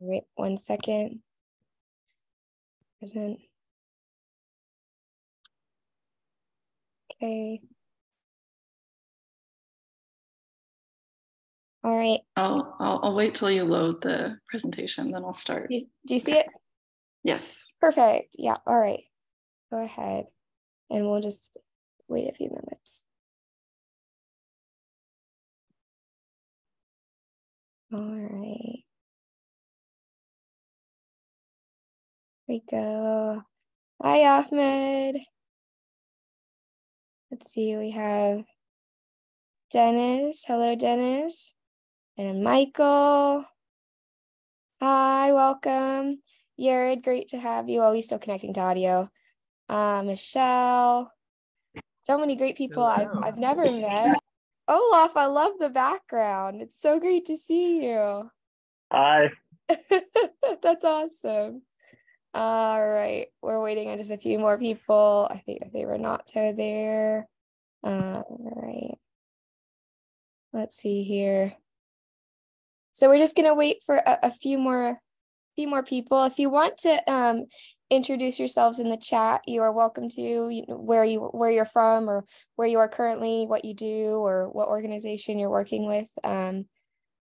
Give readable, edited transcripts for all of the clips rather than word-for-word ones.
Wait 1 second. Present. Okay. All right. I'll wait till you load the presentation, then I'll start. Do you see it? Yes. Perfect. Yeah. All right. Go ahead. And we'll just wait a few minutes. All right. Here we go. Hi, Ahmed. Let's see. We have Dennis. Hello, Dennis. And Michael. Hi, welcome. Yared, great to have you. Oh, he's still connecting to audio. Michelle. So many great people I've never met. Olaf, I love the background. It's so great to see you. Hi. That's awesome. All right, we're waiting on just a few more people. I think Renato there. All right. Let's see here. So we're just gonna wait for a few more people. If you want to introduce yourselves in the chat, you are welcome to. Where you're from, or where you are currently, what you do, or what organization you're working with.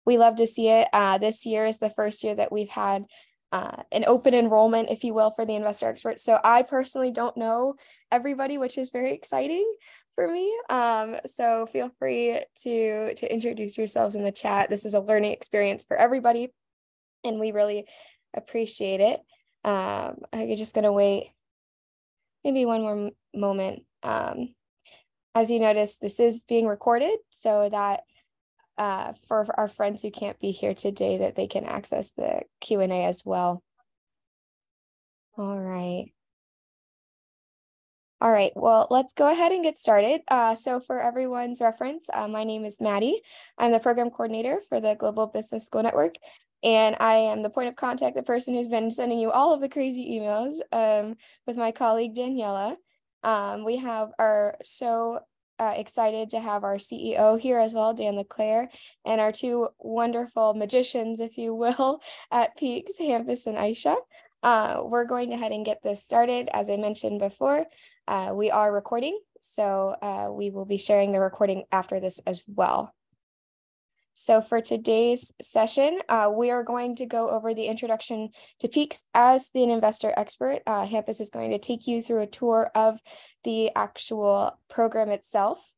We love to see it. This year is the first year that we've had an open enrollment, if you will, for the investor experts. So I personally don't know everybody, which is very exciting for me. So feel free to introduce yourselves in the chat. This is a learning experience for everybody, and we really appreciate it. I'm just gonna wait maybe one more moment. As you notice, this is being recorded so that for our friends who can't be here today, that they can access the Q&A as well. All right. All right, well, let's go ahead and get started. So for everyone's reference, my name is Maddie. I'm the program coordinator for the Global Business School Network, and I am the point of contact, the person who's been sending you all of the crazy emails with my colleague, Daniela. We are so excited to have our CEO here as well, Dan LeClaire, and our two wonderful magicians, if you will, at Peaks, Hampus and Aisha. We're going ahead and get this started. As I mentioned before, we are recording, so we will be sharing the recording after this as well. So for today's session, we are going to go over the introduction to Peaks as an investor expert. Hampus is going to take you through a tour of the actual program itself.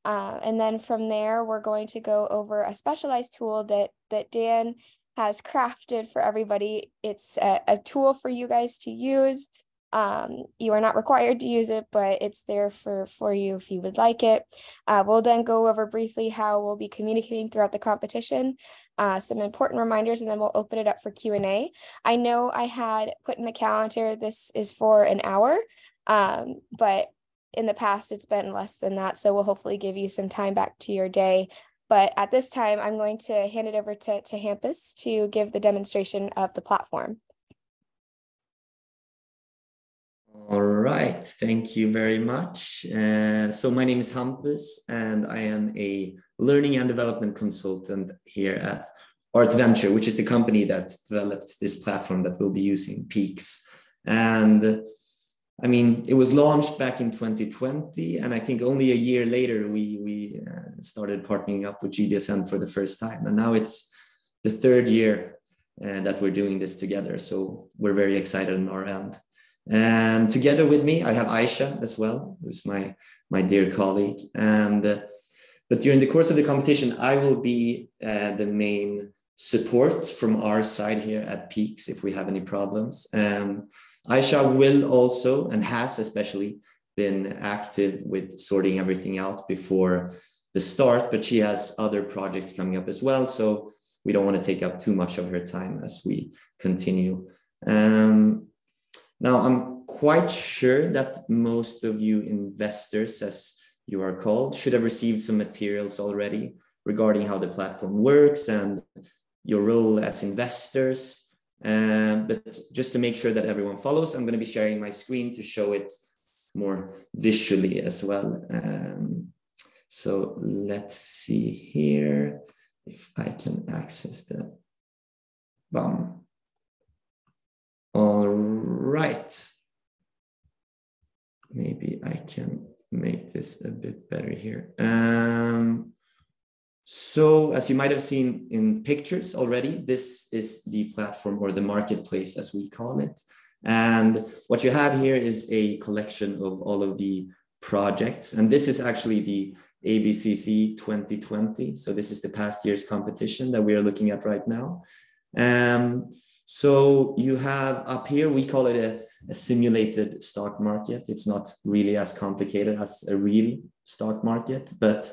And then from there, we're going to go over a specialized tool that Dan has crafted for everybody. It's a tool for you guys to use. You are not required to use it, but it's there for you if you would like it. We'll then go over briefly how we'll be communicating throughout the competition, some important reminders, and then we'll open it up for Q&A. I know I had put in the calendar, this is for an hour, but in the past it's been less than that, so we'll hopefully give you some time back to your day. But at this time, I'm going to hand it over to Hampus to give the demonstration of the platform. All right, thank you very much. So my name is Hampus, and I am a learning and development consultant here at Art Venture, which is the company that developed this platform that we'll be using, Peaks. And I mean, it was launched back in 2020, and I think only a year later we started partnering up with GBSN for the first time. And now it's the third year that we're doing this together. So we're very excited on our end. And together with me, I have Aisha as well, who's my dear colleague. And but during the course of the competition, I will be the main support from our side here at Peaks if we have any problems. Aisha will also, and has especially, been active with sorting everything out before the start, but she has other projects coming up as well, so we don't want to take up too much of her time as we continue. Now, I'm quite sure that most of you investors, as you are called, should have received some materials already regarding how the platform works and your role as investors. But just to make sure that everyone follows, I'm going to be sharing my screen to show it more visually as well. So let's see here if I can access the All right. Maybe I can make this a bit better here. So as you might have seen in pictures already, this is the platform or the marketplace as we call it. And what you have here is a collection of all of the projects. And this is actually the ABCC 2020. So this is the past year's competition that we are looking at right now. So you have up here, we call it a simulated stock market. It's not really as complicated as a real stock market, but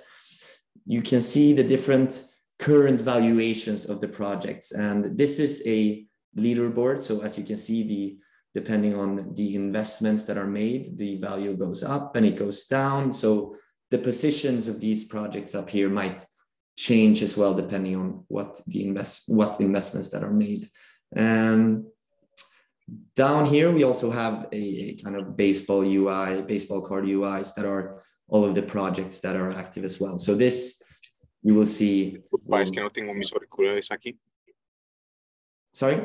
you can see the different current valuations of the projects. And this is a leaderboard. So as you can see, depending on the investments that are made, the value goes up and it goes down. So the positions of these projects up here might change as well, depending on what investments that are made. Down here, we also have a kind of baseball card UIs that are all of the projects that are active as well. So this, you will see. Es que no tengo mis auriculares aquí. Sorry?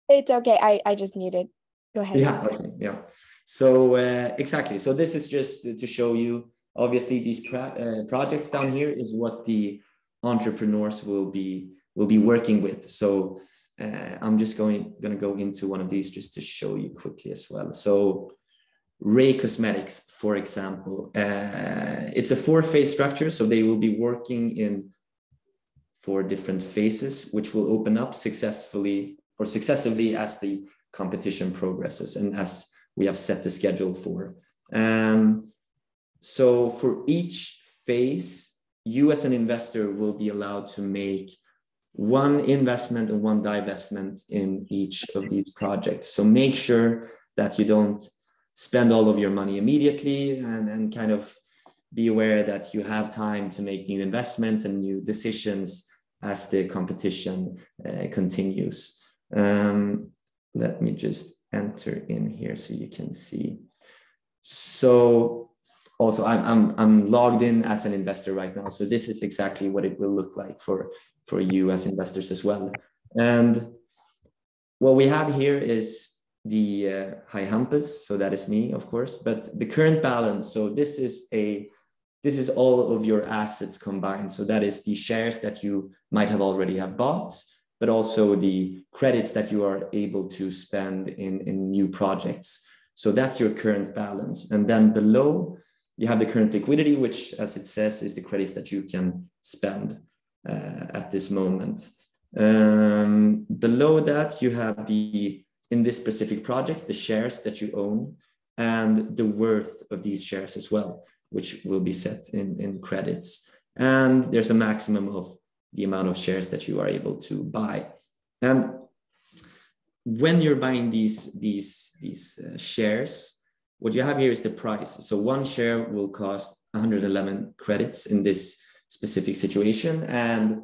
It's okay. I just muted. Go ahead. Yeah, okay, yeah. So exactly. So this is just to show you, obviously, these projects down here is what the entrepreneurs will be working with. So I'm just going to go into one of these just to show you quickly as well. So Ray Cosmetics, for example, it's a 4-phase structure. So they will be working in 4 different phases, which will open up successively as the competition progresses and as we have set the schedule for. So for each phase, you as an investor will be allowed to make 1 investment and 1 divestment in each of these projects. So make sure that you don't spend all of your money immediately, and kind of be aware that you have time to make new investments and new decisions as the competition continues. Let me just enter in here so you can see. So also I'm logged in as an investor right now. So this is exactly what it will look like for you as investors as well. And what we have here is the hi Hampus, so that is me, of course, but the current balance. So this is all of your assets combined. So that is the shares that you might have already have bought, but also the credits that you are able to spend in new projects. So that's your current balance. And then below, you have the current liquidity, which, as it says, is the credits that you can spend at this moment. Below that, you have in this specific projects, the shares that you own and the worth of these shares as well, which will be set in credits. And there's a maximum of the amount of shares that you are able to buy. And when you're buying these shares, what you have here is the price. So 1 share will cost 111 credits in this specific situation. And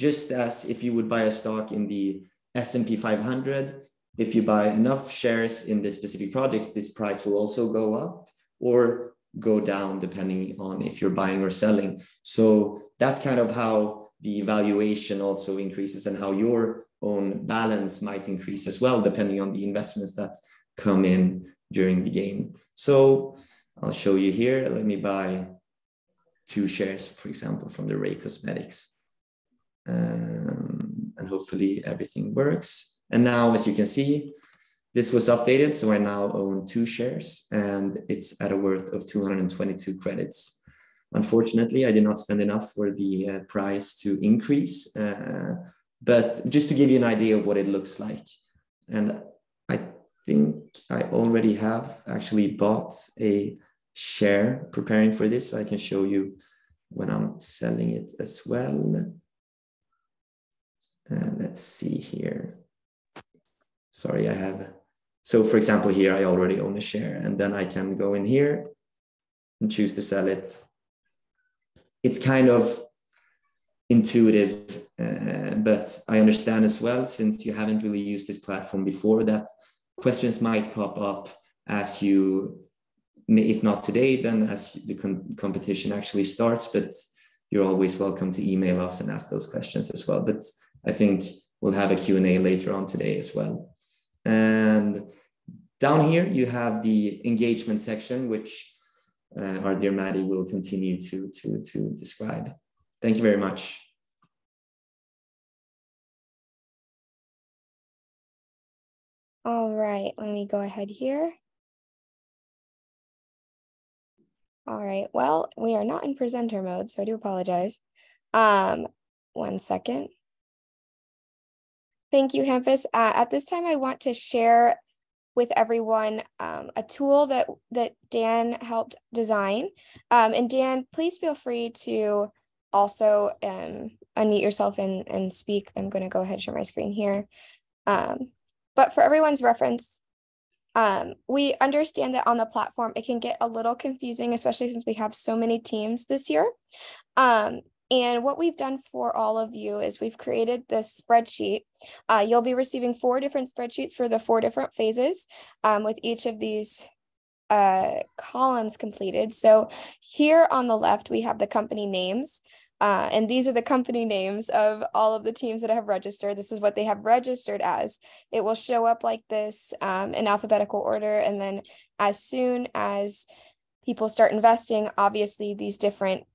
just as if you would buy a stock in the S&P 500, if you buy enough shares in the specific projects, this price will also go up or go down depending on if you're buying or selling. So that's kind of how the valuation also increases and how your own balance might increase as well, depending on the investments that come in during the game. So I'll show you here. Let me buy 2 shares, for example, from the Ray Cosmetics. And hopefully everything works. And now, as you can see, this was updated. So I now own 2 shares and it's at a worth of 222 credits. Unfortunately, I did not spend enough for the price to increase, but just to give you an idea of what it looks like. And I think I already have actually bought a share preparing for this. So I can show you when I'm selling it as well. Let's see here. Sorry, so for example, here I already own a share and then I can go in here and choose to sell it. It's kind of intuitive, but I understand as well, since you haven't really used this platform before, that questions might pop up as you, if not today, then as the competition actually starts, but you're always welcome to email us and ask those questions as well. But I think we'll have a Q&A later on today as well. And down here, you have the engagement section, which our dear Maddie will continue to describe. Thank you very much. All right, let me go ahead here. All right, well, we are not in presenter mode, so I do apologize. 1 second. Thank you, Hampus. At this time, I want to share with everyone a tool that Dan helped design. And Dan, please feel free to also unmute yourself and speak. I'm going to go ahead and share my screen here. But for everyone's reference, we understand that on the platform, it can get a little confusing, especially since we have so many teams this year. And what we've done for all of you is we've created this spreadsheet. You'll be receiving 4 different spreadsheets for the 4 different phases with each of these columns completed. So here on the left, we have the company names. And these are the company names of all of the teams that have registered. This is what they have registered as. It will show up like this in alphabetical order. And then as soon as people start investing, obviously these different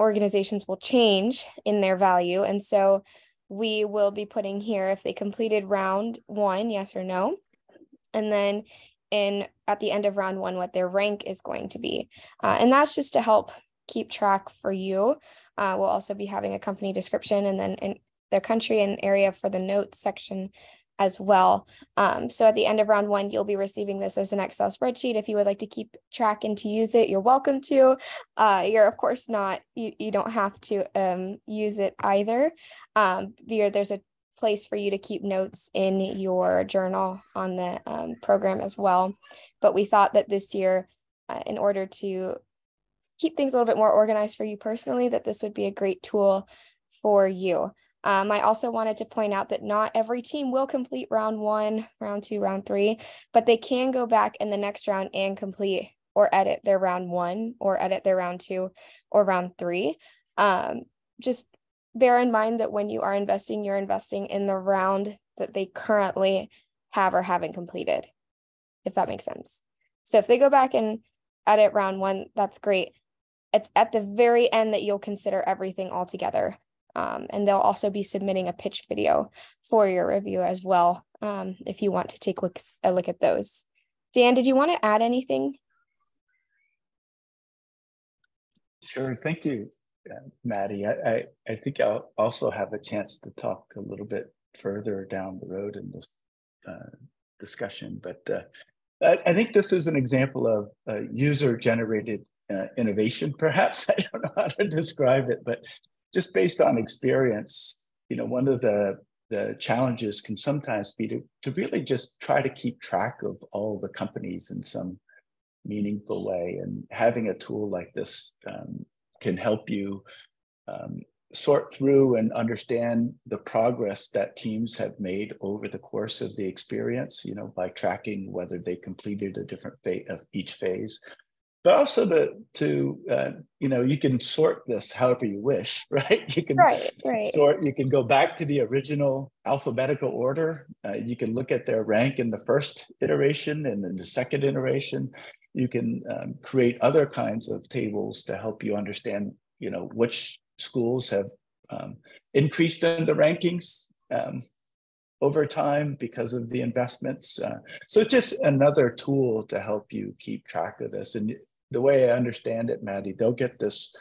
organizations will change in their value. And so we will be putting here if they completed round 1, yes or no. And then at the end of round 1, what their rank is going to be. And that's just to help keep track for you. We'll also be having a company description and then in the country and area for the notes section as well. So at the end of round 1, you'll be receiving this as an Excel spreadsheet. If you would like to keep track and to use it, you're welcome to. You're of course not, you don't have to use it either. There's a place for you to keep notes in your journal on the program as well. But we thought that this year, in order to keep things a little bit more organized for you personally, that this would be a great tool for you. I also wanted to point out that not every team will complete round 1, round 2, round 3, but they can go back in the next round and complete or edit their round 1 or edit their round 2 or round 3. Just bear in mind that when you are investing, you're investing in the round that they currently have or haven't completed, if that makes sense. So if they go back and edit round 1, that's great. It's at the very end that you'll consider everything all together. And they'll also be submitting a pitch video for your review as well, if you want to take a look at those. Dan, did you want to add anything? Sure, thank you, Maddie. I think I'll also have a chance to talk a little bit further down the road in this discussion, but I think this is an example of user-generated innovation, perhaps. I don't know how to describe it, but just based on experience, one of the challenges can sometimes be to really just try to keep track of all the companies in some meaningful way. And having a tool like this can help you sort through and understand the progress that teams have made over the course of the experience, by tracking whether they completed a different phase of each phase. But also you can sort this however you wish, right? You can sort, you can go back to the original alphabetical order. You can look at their rank in the first iteration and then the second iteration. You can create other kinds of tables to help you understand, which schools have increased in the rankings over time because of the investments. So just another tool to help you keep track of this. And the way I understand it, Maddie, they'll get this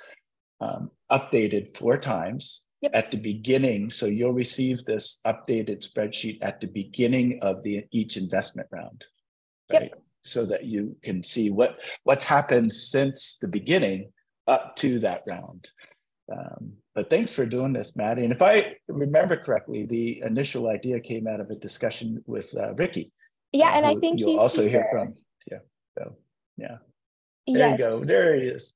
updated 4 times at the beginning. So you'll receive this updated spreadsheet at the beginning of each investment round, right? So that you can see what's happened since the beginning up to that round. But thanks for doing this, Maddie. And if I remember correctly, the initial idea came out of a discussion with Ricky. Yeah, and I think you'll also hear from. Yeah. So yeah. There Yes. you go. There he is.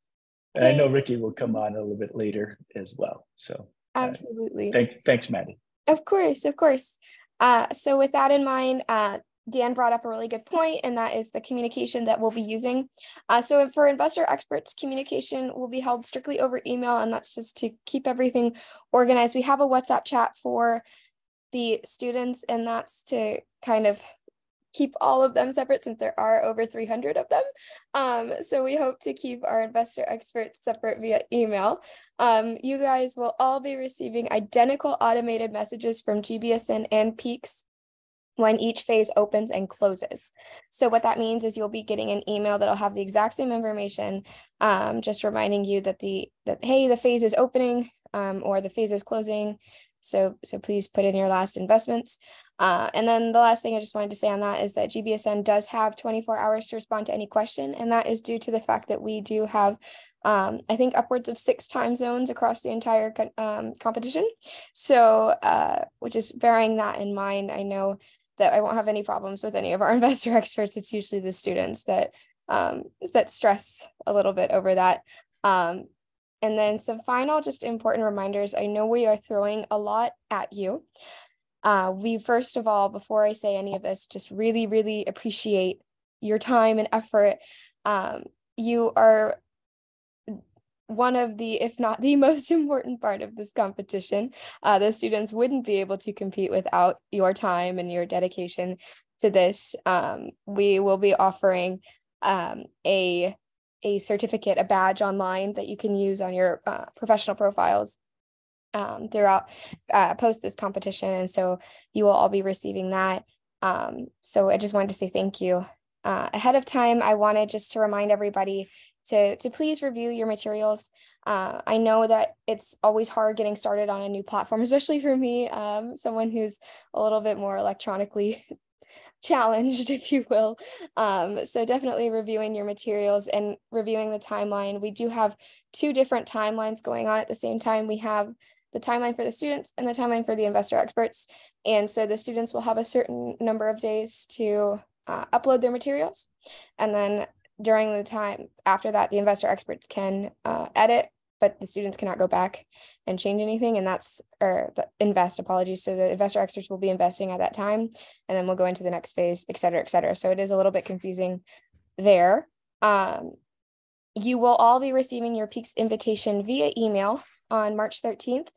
And I know Ricky will come on a little bit later as well. So absolutely. Thanks, Maddie. Of course, of course. So with that in mind, Dan brought up a really good point, and that is the communication that we'll be using. So for investor experts, communication will be held strictly over email, and that's just to keep everything organized. We have a WhatsApp chat for the students, and that's to kind of keep all of them separate since there are over 300 of them. So we hope to keep our investor experts separate via email. You guys will all be receiving identical automated messages from GBSN and Peaks when each phase opens and closes. So what that means is you'll be getting an email that'll have the exact same information, just reminding you that hey, the phase is opening, or the phase is closing. So please put in your last investments. And then the last thing I just wanted to say on that is that GBSN does have 24 hours to respond to any question. And that is due to the fact that we do have, I think, upwards of 6 time zones across the entire competition. So which is bearing that in mind, I know that I won't have any problems with any of our investor experts. It's usually the students that stress a little bit over that. And then some final just important reminders. I know we are throwing a lot at you. We, first of all, before I say any of this, just really, really appreciate your time and effort. You are one of the, if not the most important part of this competition. The students wouldn't be able to compete without your time and your dedication to this. We will be offering a certificate, a badge online that you can use on your professional profiles throughout post this competition. And so you will all be receiving that. So I just wanted to say thank you. Ahead of time, I wanted just to remind everybody to please review your materials. I know that it's always hard getting started on a new platform, especially for me, someone who's a little bit more electronically challenged, if you will. So definitely reviewing your materials and reviewing the timeline. We do have 2 different timelines going on at the same time. We have the timeline for the students and the timeline for the investor experts. And so the students will have a certain number of days to upload their materials. And then during the time after that, the investor experts can edit, but the students cannot go back and change anything. And apologies. So the investor experts will be investing at that time, and then we'll go into the next phase, et cetera, et cetera. So it is a little bit confusing there. You will all be receiving your Peaks invitation via email on March 13th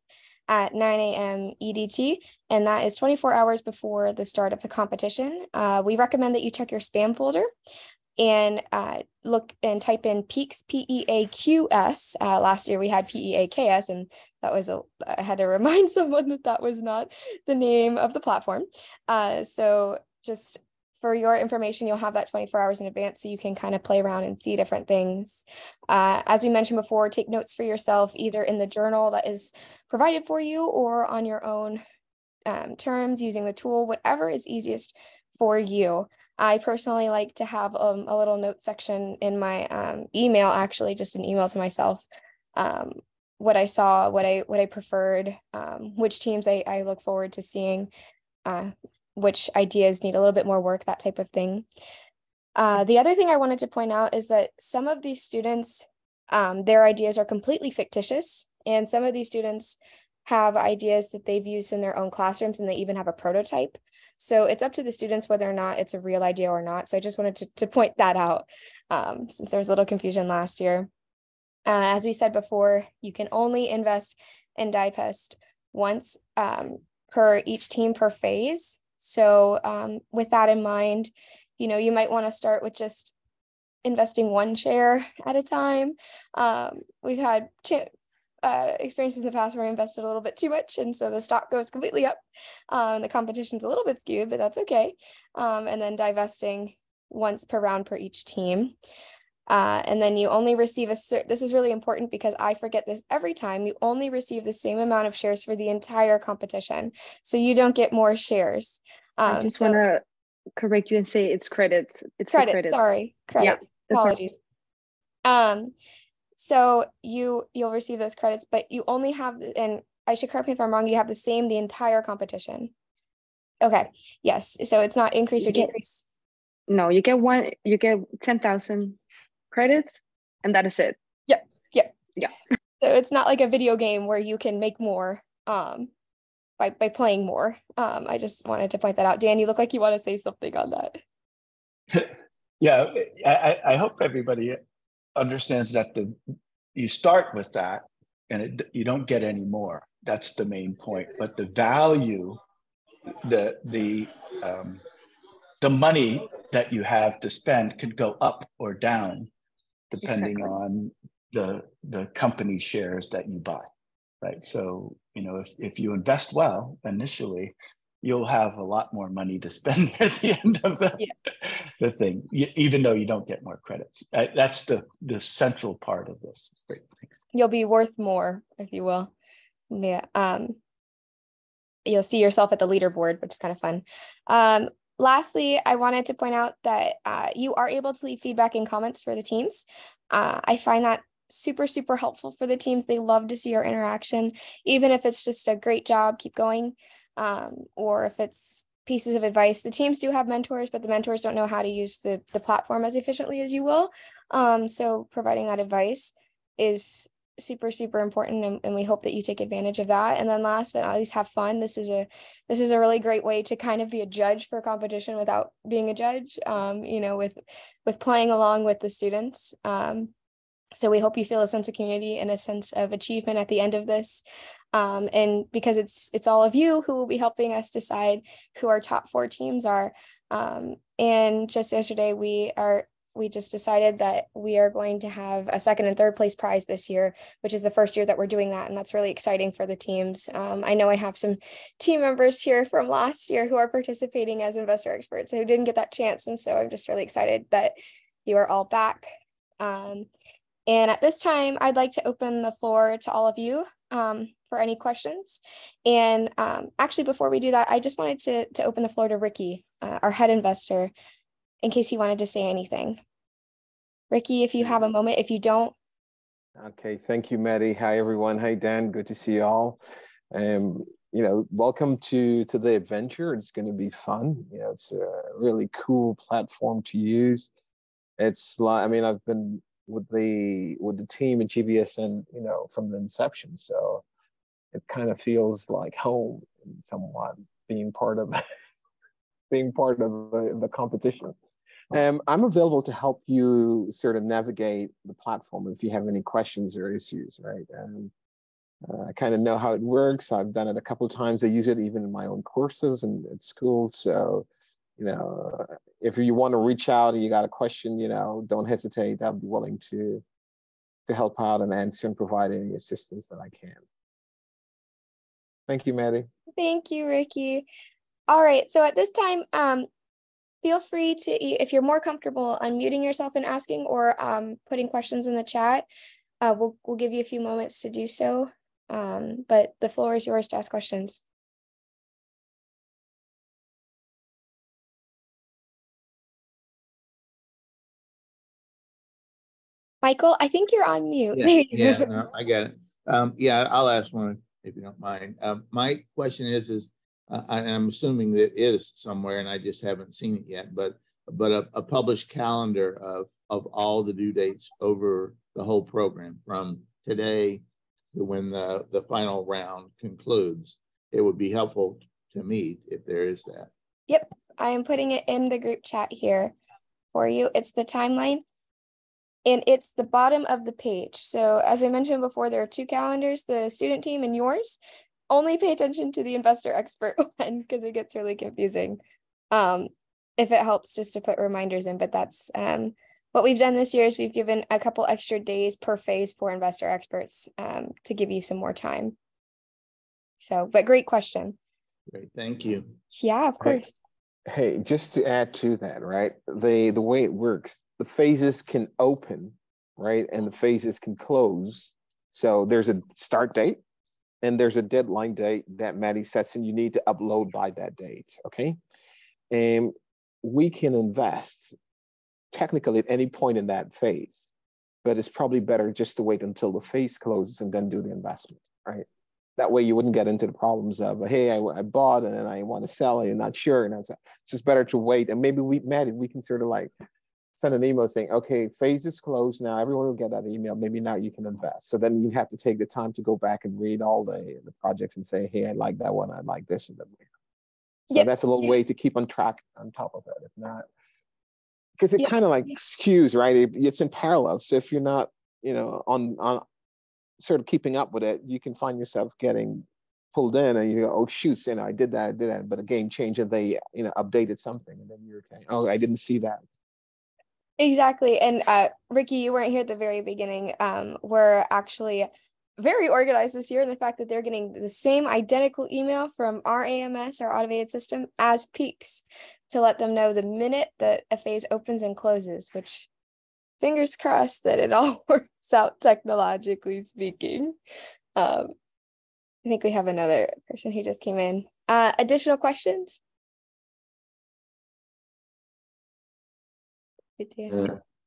at 9 a.m. EDT, and that is 24 hours before the start of the competition. We recommend that you check your spam folder and look and type in Peaks, P-E-A-Q-S. Last year we had P-E-A-K-S, and that was I had to remind someone that was not the name of the platform. So just for your information, you'll have that 24 hours in advance so you can kind of play around and see different things. As we mentioned before, take notes for yourself, either in the journal that is provided for you or on your own terms using the tool, whatever is easiest for you. I personally like to have a little note section in my email, actually just an email to myself, what I saw, what I preferred, which teams I look forward to seeing, which ideas need a little bit more work, that type of thing. The other thing I wanted to point out is that some of these students, their ideas are completely fictitious, and some of these students have ideas that they've used in their own classrooms, and they even have a prototype. So it's up to the students whether or not it's a real idea or not. So I just wanted to point that out, since there was a little confusion last year. As we said before, you can only invest in DiePest once per each team per phase. So with that in mind, you might want to start with just investing 1 share at a time. We've had experiences in the past where I invested a little bit too much, and so the stock goes completely up. The competition's a little bit skewed, but that's okay. And then divesting once per round per each team. And then you only receive this is really important because I forget this every time. You only receive the same amount of shares for the entire competition. So you don't get more shares. I just want to correct you and say it's credits. It's credits. Sorry, credits. Yeah, apologies. Right. So you'll receive those credits, but you only have, and I should correct me if I'm wrong, you have the entire competition. Okay. Yes. So it's not increase or decrease. No, you get 10,000 credits, and that is it. Yep. Yeah. So it's not like a video game where you can make more by playing more. I just wanted to point that out. Dan, you look like you want to say something on that. Yeah, I hope everybody understands that you start with that and you don't get any more. That's the main point. But the value the money that you have to spend could go up or down depending on the company shares that you buy, right? So, you know, if you invest well initially, you'll have a lot more money to spend at the end of the thing, even though you don't get more credits. That's the central part of this. Great, thanks. You'll be worth more, if you will. Yeah. You'll see yourself at the leaderboard, which is kind of fun. Lastly, I wanted to point out that you are able to leave feedback and comments for the teams. I find that super, super helpful for the teams. They love to see our interaction, even if it's just a great job, keep going, or if it's pieces of advice. The teams do have mentors, but the mentors don't know how to use the platform as efficiently as you will. So providing that advice is super, super important, and we hope that you take advantage of that. And then last but not least, have fun. This is a really great way to kind of be a judge for competition without being a judge, you know, with playing along with the students. So we hope you feel a sense of community and a sense of achievement at the end of this. And because it's all of you who will be helping us decide who our top 4 teams are. And just yesterday, we just decided that we are going to have a 2nd and 3rd place prize this year, which is the first year that we're doing that. And that's really exciting for the teams. I know I have some team members here from last year who are participating as investor experts who didn't get that chance. And so I'm just really excited that you are all back. And at this time, I'd like to open the floor to all of you for any questions. And actually, before we do that, I just wanted to open the floor to Ricky, our head investor, in case he wanted to say anything. Ricky, if you have a moment, if you don't. Okay, thank you, Maddie. Hi, everyone. Hi, Dan. Good to see you all. You know, welcome to the adventure. It's going to be fun. You know, it's a really cool platform to use. It's like, I mean, I've been with the team at GBSN, you know, from the inception. So it kind of feels like home somewhat, being part of the competition. I'm available to help you sort of navigate the platform if you have any questions or issues, right? I kind of know how it works. I've done it a couple of times. I use it even in my own courses and at school. So, you know, if you want to reach out and you got a question, you know, don't hesitate. I'll be willing to help out and answer and provide any assistance that I can. Thank you, Maddie. Thank you, Ricky. All right, so at this time, feel free to, if you're more comfortable unmuting yourself and asking, or putting questions in the chat. We'll give you a few moments to do so, but the floor is yours to ask questions. Michael, I think you're on mute. Yeah, no, I got it. Yeah, I'll ask one if you don't mind. My question is and I'm assuming that it is somewhere, and I just haven't seen it yet, but a published calendar of all the due dates over the whole program from today to when the final round concludes. It would be helpful to me if there is that. Yep, I am putting it in the group chat here for you. It's the timeline, and it's the bottom of the page. So as I mentioned before, there are 2 calendars, the student team and yours. Only pay attention to the investor expert one because it gets really confusing. If it helps just to put reminders in, but that's what we've done this year is we've given a couple extra days per phase for investor experts to give you some more time. So, but great question. Great, thank you. Yeah, of course. Hey, just to add to that, right? The way it works, the phases can open, right? And the phases can close. So there's a start date and there's a deadline date that Maddie sets, and you need to upload by that date, okay? And we can invest technically at any point in that phase, but it's probably better just to wait until the phase closes and then do the investment, right? That way you wouldn't get into the problems of, hey, I bought and then I want to sell and you're not sure. And it's just better to wait. And maybe Maddie, we can sort of like send an email saying, okay, phase is closed now. Everyone will get that email. Maybe now you can invest. So then you have to take the time to go back and read all the projects and say, hey, I like that one. I like this. And then so that's a little way to keep on track on top of it. If not, because it kind of like skews, right? It's in parallel. So if you're not, you know, on sort of keeping up with it, you can find yourself getting pulled in and you go, oh shoots, I did that, but the game changed and they, updated something, and then you're okay. Oh, I didn't see that. Exactly. And Ricky, you weren't here at the very beginning. We're actually very organized this year in the fact that they're getting the same identical email from our AMS, our automated system, as Peaks, to let them know the minute that a phase opens and closes, which fingers crossed that it all works out technologically speaking. I think we have another person who just came in. Additional questions?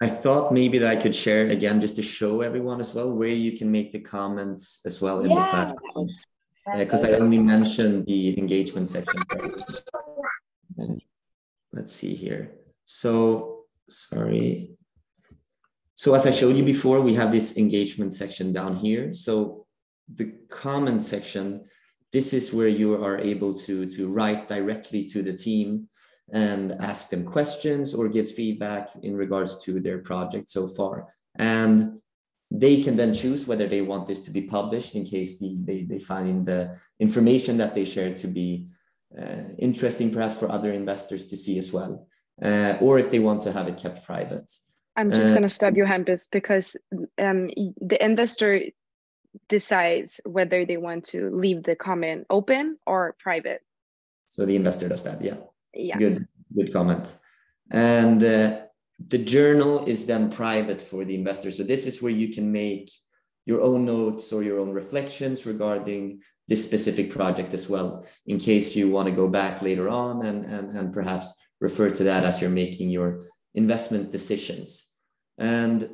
I thought maybe that I could share again just to show everyone as well where you can make the comments as well in the platform. Because I only mentioned the engagement section. Let's see here. So, sorry. So as I showed you before, we have this engagement section down here. So the comment section, this is where you are able to write directly to the team and ask them questions or give feedback in regards to their project so far. And they can then choose whether they want this to be published in case they find the information that they share to be interesting perhaps for other investors to see as well, or if they want to have it kept private. I'm just going to stop you, Hampus, because the investor decides whether they want to leave the comment open or private. So the investor does that, yeah. Yeah. Good comment. And the journal is then private for the investor. So this is where you can make your own notes or your own reflections regarding this specific project as well, in case you want to go back later on and perhaps refer to that as you're making your investment decisions. And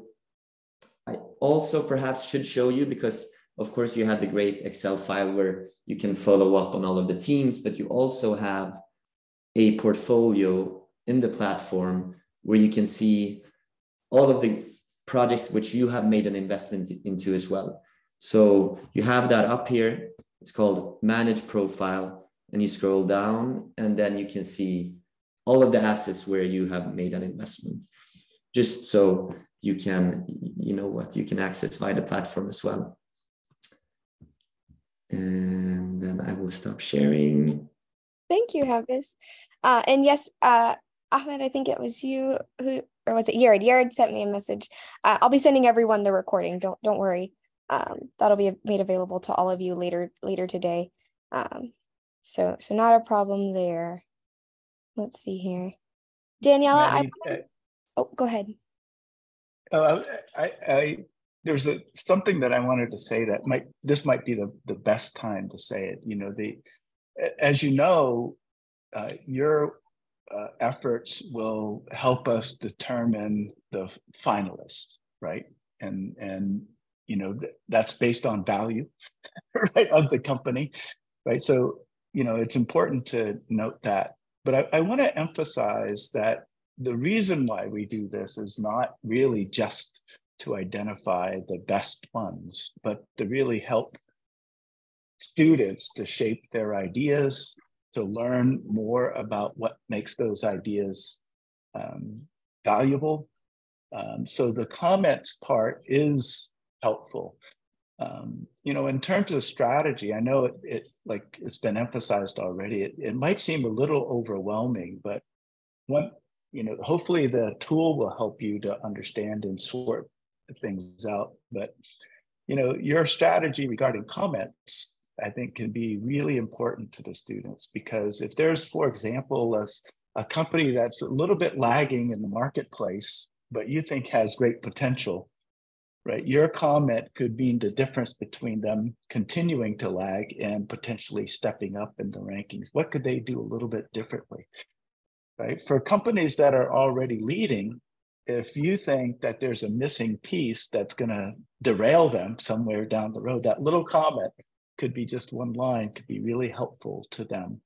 I also perhaps should show you, because of course you had the great Excel file where you can follow up on all of the teams, but you also have a portfolio in the platform where you can see all of the projects which you have made an investment into as well. So you have that up here. It's called Manage Profile, and you scroll down and then you can see all of the assets where you have made an investment, just so you can, you can access via the platform as well. And then I will stop sharing. Thank you, Hampus. And yes, Ahmed, I think it was you who, or was it Yared? Yared sent me a message. I'll be sending everyone the recording. Don't worry. That'll be made available to all of you later today. So not a problem there. Let's see here, Daniela. Go ahead. There's something that I wanted to say that this might be the best time to say it. As you know, your efforts will help us determine the finalists, right? And that's based on value, right, of the company, right? So it's important to note that. But I want to emphasize that the reason why we do this is not really just to identify the best funds, but to really help students to shape their ideas, to learn more about what makes those ideas valuable. So the comments part is helpful. In terms of strategy, I know it's been emphasized already. It might seem a little overwhelming, but hopefully the tool will help you to understand and sort things out. But your strategy regarding comments, I think, can be really important to the students, because if there's, for example, a company that's a little bit lagging in the marketplace, but you think has great potential, right? Your comment could mean the difference between them continuing to lag and potentially stepping up in the rankings. What could they do a little bit differently, right? For companies that are already leading, if you think that there's a missing piece that's going to derail them somewhere down the road, that little comment could be just one line, could be really helpful to them.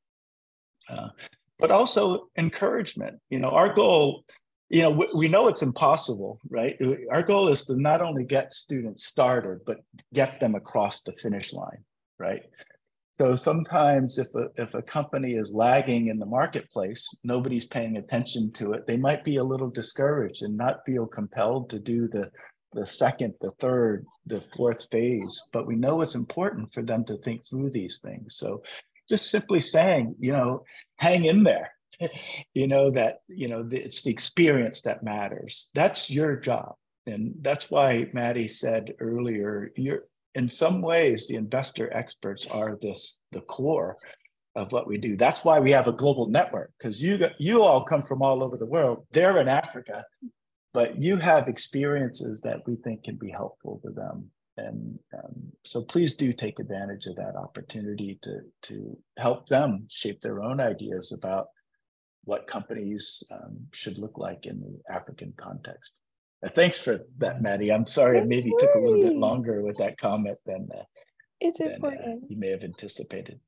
But also encouragement. Our goal, we know it's impossible, right? Our goal is to not only get students started, but get them across the finish line, right? So sometimes if a company is lagging in the marketplace, nobody's paying attention to it, they might be a little discouraged and not feel compelled to do the the second, the third, the fourth phase, but we know it's important for them to think through these things. So just simply saying, hang in there, it's the experience that matters. That's your job. And that's why Maddie said earlier, in some ways, the investor experts are the core of what we do. That's why we have a global network, because you all come from all over the world. They're in Africa, but you have experiences that we think can be helpful to them. And so please do take advantage of that opportunity to help them shape their own ideas about what companies should look like in the African context. Thanks for that, Maddie. I'm sorry it maybe took a little bit longer with that comment than important. You may have anticipated.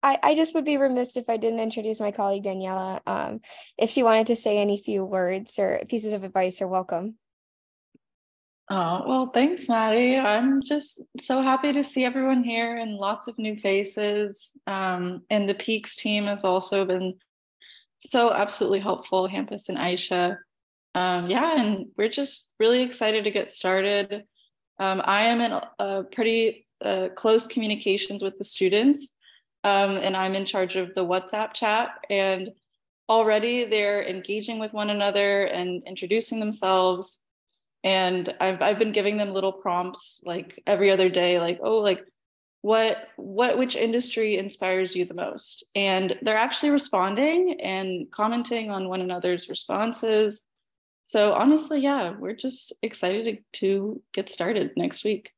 I just would be remiss if I didn't introduce my colleague, Daniela. If she wanted to say any few words or pieces of advice, you're welcome. Well, thanks, Maddie. I'm just so happy to see everyone here and lots of new faces. And the Peaks team has also been so absolutely helpful, Hampus and Aisha. And we're just really excited to get started. I am in a pretty close communications with the students, and I'm in charge of the WhatsApp chat, and already they're engaging with one another and introducing themselves. And I've been giving them little prompts like every other day, like, which industry inspires you the most? And they're actually responding and commenting on one another's responses. So honestly, we're just excited to get started next week.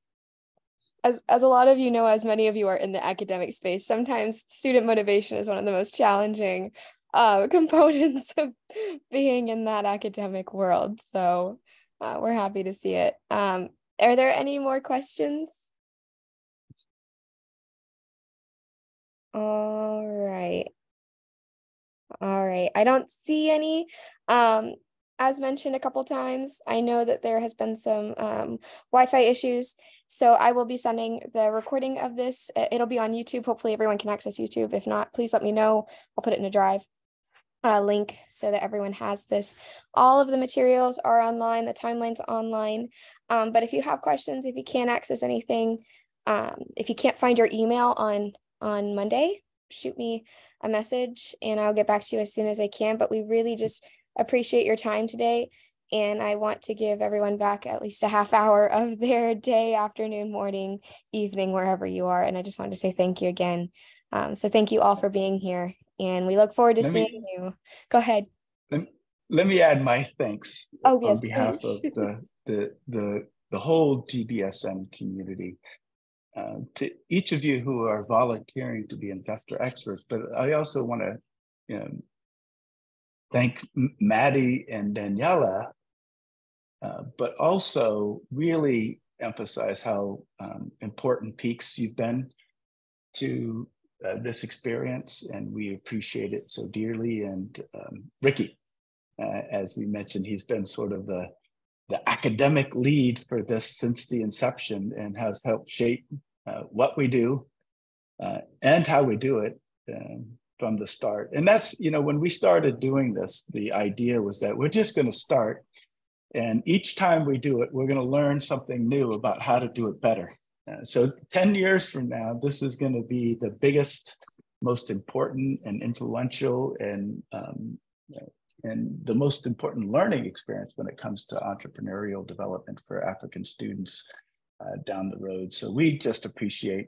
As a lot of you know, as many of you are in the academic space, sometimes student motivation is one of the most challenging components of being in that academic world. So we're happy to see it. Are there any more questions? All right. I don't see any. As mentioned a couple times, I know that there has been some Wi-Fi issues, so I will be sending the recording of this. It'll be on YouTube. Hopefully everyone can access YouTube. If not, please let me know. I'll put it in a drive link so that everyone has this. All of the materials are online. The timeline's online. But if you have questions, if you can't access anything, if you can't find your email on Monday, shoot me a message and I'll get back to you as soon as I can. But we really just appreciate your time today, and I want to give everyone back at least a half hour of their day, afternoon, morning, evening, wherever you are. And I just wanted to say thank you again. So thank you all for being here, and we look forward to seeing you. Go ahead. Let me add my thanks on behalf of the whole GBSN community to each of you who are volunteering to be investor experts. But I also want to thank Maddie and Daniela, but also really emphasize how important Peaks you've been to this experience, and we appreciate it so dearly. And Ricky, as we mentioned, he's been sort of the academic lead for this since the inception and has helped shape what we do and how we do it from the start. And that's, when we started doing this, the idea was that we're just going to start, and each time we do it, we're going to learn something new about how to do it better. So 10 years from now, this is going to be the biggest, most important and influential and the most important learning experience when it comes to entrepreneurial development for African students down the road. So we just appreciate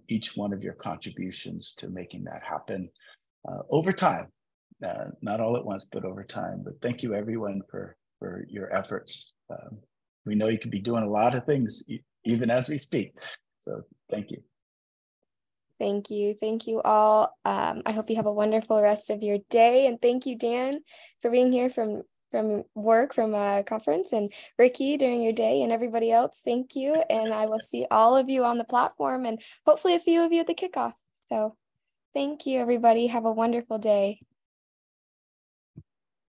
each one of your contributions to making that happen over time, not all at once, but over time. But thank you everyone for your efforts. We know you could be doing a lot of things even as we speak. So thank you. Thank you. Thank you all. I hope you have a wonderful rest of your day. And thank you, Dan, for being here from work, from a conference, and Ricky during your day, and everybody else. Thank you. And I will see all of you on the platform and hopefully a few of you at the kickoff. So thank you, everybody. Have a wonderful day.